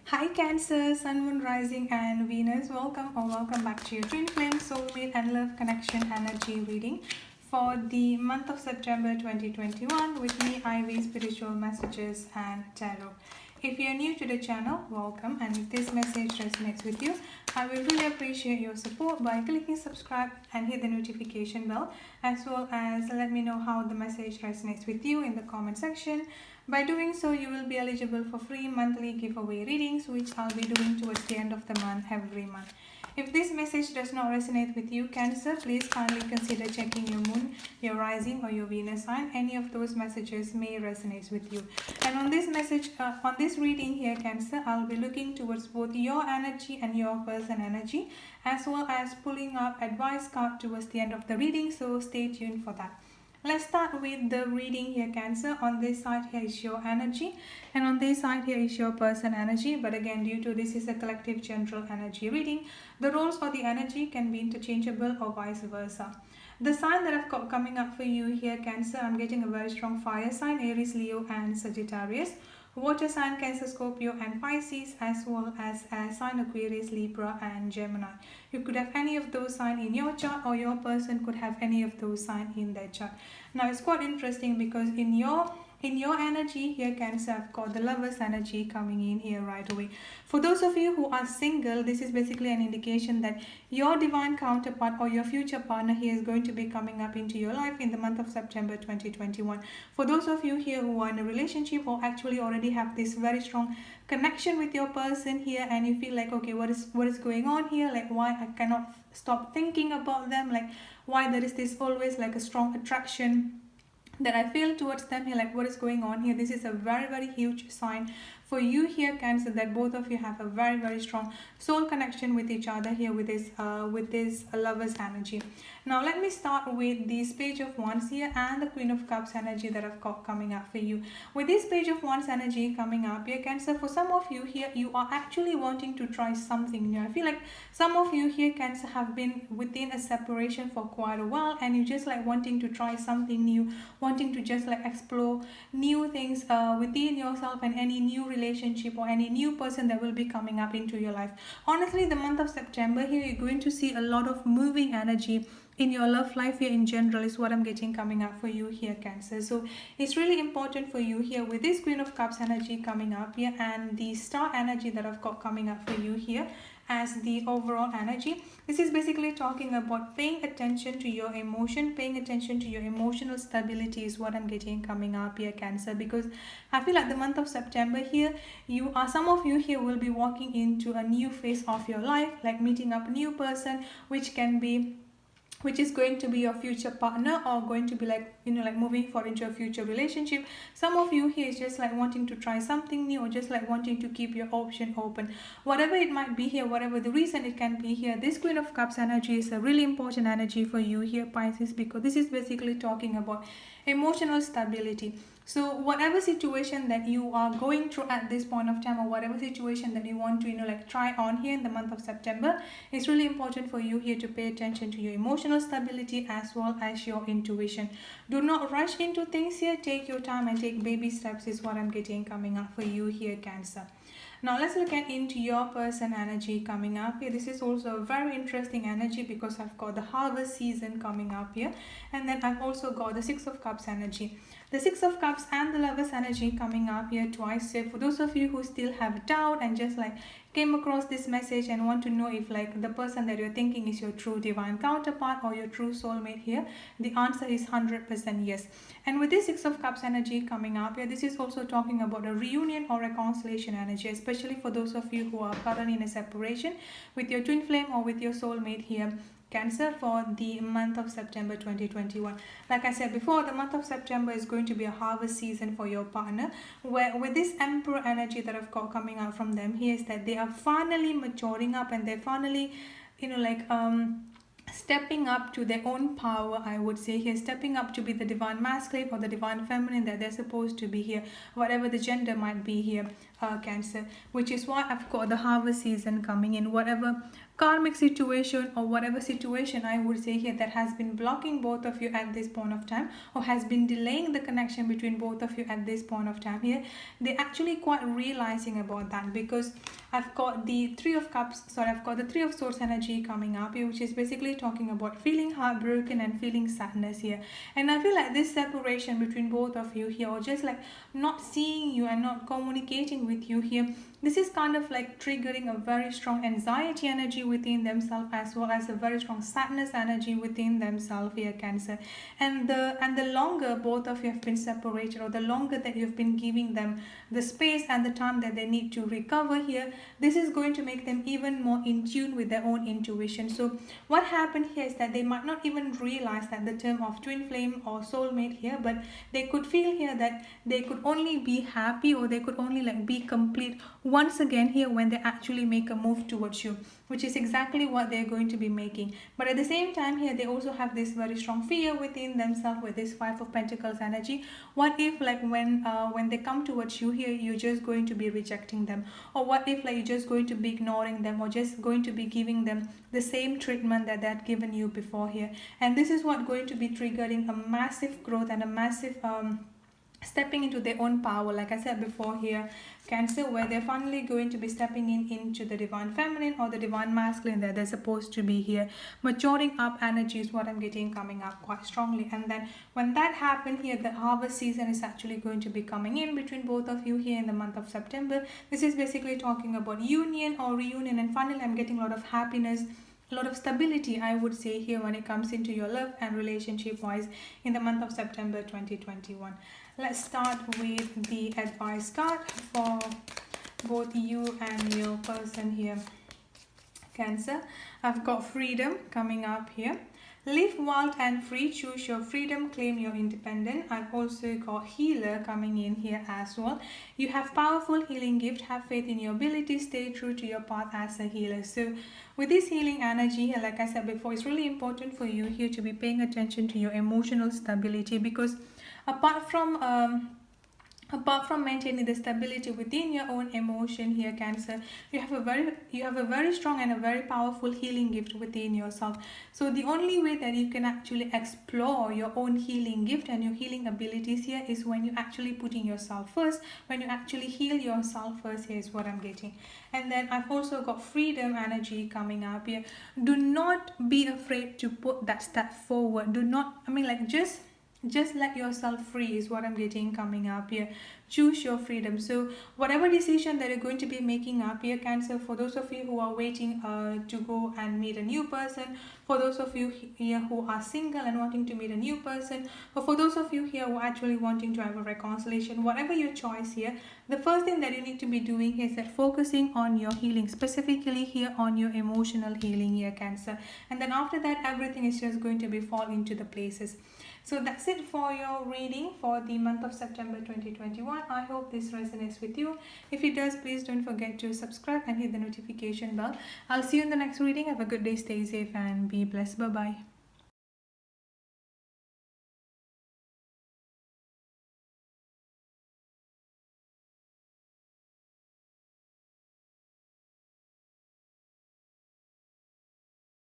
Hi Cancer, Sun, Moon, Rising, and Venus. Welcome back to your Twin Flame Soulmate and Love Connection Energy reading for the month of September 2021 with me, Ivy, Spiritual Messages and Tarot. If you are new to the channel, welcome, and if this message resonates with you, I will really appreciate your support by clicking subscribe and hit the notification bell, as well as let me know how the message resonates with you in the comment section. By doing so, you will be eligible for free monthly giveaway readings, which I'll be doing towards the end of the month every month. If this message does not resonate with you, Cancer, please kindly consider checking your moon, your rising, or your Venus sign. Any of those messages may resonate with you. And on this reading here, Cancer, I'll be looking towards both your energy and your person energy, as well as pulling up advice card towards the end of the reading. So stay tuned for that. Let's start with the reading here, Cancer. On this side here is your energy, and on this side here is your person energy. But again, due to this is a collective general energy reading, the roles for the energy can be interchangeable or vice versa. The sign that I've got coming up for you here, Cancer, I'm getting a very strong fire sign, Aries, Leo, and Sagittarius. Water sign, Cancer, Scorpio, and Pisces, as well as air sign, Aquarius, Libra, and Gemini. You could have any of those signs in your chart, or your person could have any of those signs in their chart. Now it's quite interesting because in your energy here, Cancer, I've got the Lover's energy coming in here right away. For those of you who are single, this is basically an indication that your divine counterpart or your future partner here is going to be coming up into your life in the month of September 2021. For those of you here who are in a relationship or actually already have this very strong connection with your person here, and you feel like, okay, what is going on here? Like, why I cannot stop thinking about them? Like, why there is this always like a strong attraction that I feel towards them here, like what is going on here? This is a very huge sign for you here, Cancer, that both of you have a very strong soul connection with each other here with this Lover's energy. Now let me start with this Page of Wands here and the Queen of Cups energy that I've got coming up for you. With this Page of Wands energy coming up here, Cancer, for some of you here, you are actually wanting to try something new. I feel like some of you here, Cancer, have been within a separation for quite a while, and you just like wanting to try something new, wanting to just like explore new things within yourself and any new relationship or any new person that will be coming up into your life. Honestly, the month of September here, you're going to see a lot of moving energy in your love life here in general is what I'm getting coming up for you here, Cancer. So it's really important for you here with this Queen of Cups energy coming up here and the Star energy that I've got coming up for you here as the overall energy. This is basically talking about paying attention to your emotion, paying attention to your emotional stability is what I'm getting coming up here, Cancer, because I feel like the month of September here, some of you here will be walking into a new phase of your life, like meeting up a new person, which is going to be your future partner, or going to be like, like moving forward into a future relationship. Some of you here is just like wanting to try something new, or just like wanting to keep your option open. Whatever it might be here, whatever the reason it can be here, this Queen of Cups energy is a really important energy for you here, Pisces, because this is basically talking about emotional stability. So whatever situation that you are going through at this point of time, or whatever situation that you want to like try on here in the month of September, it's really important for you here to pay attention to your emotional stability as well as your intuition. Do not rush into things here. Take your time and take baby steps is what I'm getting coming up for you here, Cancer. Now let's look at into your person energy coming up here. This is also a very interesting energy because I've got the harvest season coming up here, and then I've also got the Six of Cups energy. The Six of Cups and the Lover's energy coming up here twice. So for those of you who still have doubt and just like came across this message and want to know if like the person that you're thinking is your true divine counterpart or your true soulmate here, the answer is 100% yes. And with this Six of Cups energy coming up here, this is also talking about a reunion or reconciliation energy, especially for those of you who are currently in a separation with your twin flame or with your soulmate here, Cancer, for the month of September 2021. Like I said before, the month of September is going to be a harvest season for your partner, where with this Emperor energy that I've got coming out from them here is that they are finally maturing up, and they're finally stepping up to their own power, I would say here, stepping up to be the divine masculine or the divine feminine that they're supposed to be here, whatever the gender might be here, Cancer, which is why I've got the harvest season coming in. Whatever karmic situation or whatever situation I would say here that has been blocking both of you at this point of time, or has been delaying the connection between both of you at this point of time here, they're actually quite realizing about that, because I've got the I've got the Three of Swords energy coming up here, which is basically talking about feeling heartbroken and feeling sadness here. And I feel like this separation between both of you here, or just like not seeing you and not communicating with you here, this is kind of like triggering a very strong anxiety energy within themselves, as well as a very strong sadness energy within themselves here, Cancer. And the longer both of you have been separated, or the longer that you've been giving them the space and the time that they need to recover here, this is going to make them even more in tune with their own intuition. So what happened here is that they might not even realize that the term of twin flame or soulmate here, but they could feel here that they could only be happy, or they could only like be complete once again here when they actually make a move towards you, which is exactly what they're going to be making. But at the same time here, they also have this very strong fear within themselves with this Five of Pentacles energy. What if like when they come towards you here, you're just going to be rejecting them? Or what if like you're just going to be ignoring them, or just going to be giving them the same treatment that they've given you before here? And this is what going to be triggering a massive growth and a massive stepping into their own power, like I said before here, Cancer, where they're finally going to be stepping into the divine feminine or the divine masculine that they're supposed to be here. Maturing up energy is what I'm getting coming up quite strongly. And then when that happened here, the harvest season is actually going to be coming in between both of you here in the month of September. This is basically talking about union or reunion, and finally I'm getting a lot of happiness, a lot of stability, I would say here, when it comes into your love and relationship wise in the month of September 2021. Let's start with the advice card for both you and your person here, Cancer. I've got freedom coming up here. Live wild and free, choose your freedom, claim your independence. I've also got healer coming in here as well. You have powerful healing gift, have faith in your ability, stay true to your path as a healer. So with this healing energy here, like I said before, it's really important for you here to be paying attention to your emotional stability, because apart from maintaining the stability within your own emotion here, Cancer, you have a very strong and a very powerful healing gift within yourself. So the only way that you can actually explore your own healing gift and your healing abilities here is when you actually putting yourself first, when you actually heal yourself first here, is what I'm getting. And then I've also got freedom energy coming up here. Do not be afraid to put that step forward. Do not, just let yourself free is what I'm getting coming up here. Choose your freedom. So whatever decision that you're going to be making up here, Cancer, for those of you who are waiting to go and meet a new person, for those of you here who are single and wanting to meet a new person, or for those of you here who are actually wanting to have a reconciliation, whatever your choice here, the first thing that you need to be doing is that focusing on your healing, specifically here on your emotional healing here, Cancer. And then after that, everything is just going to be fall into the places. So that's it for your reading for the month of September 2021. I hope this resonates with you. If it does, please don't forget to subscribe and hit the notification bell. I'll see you in the next reading. Have a good day, stay safe and be blessed. Bye-bye.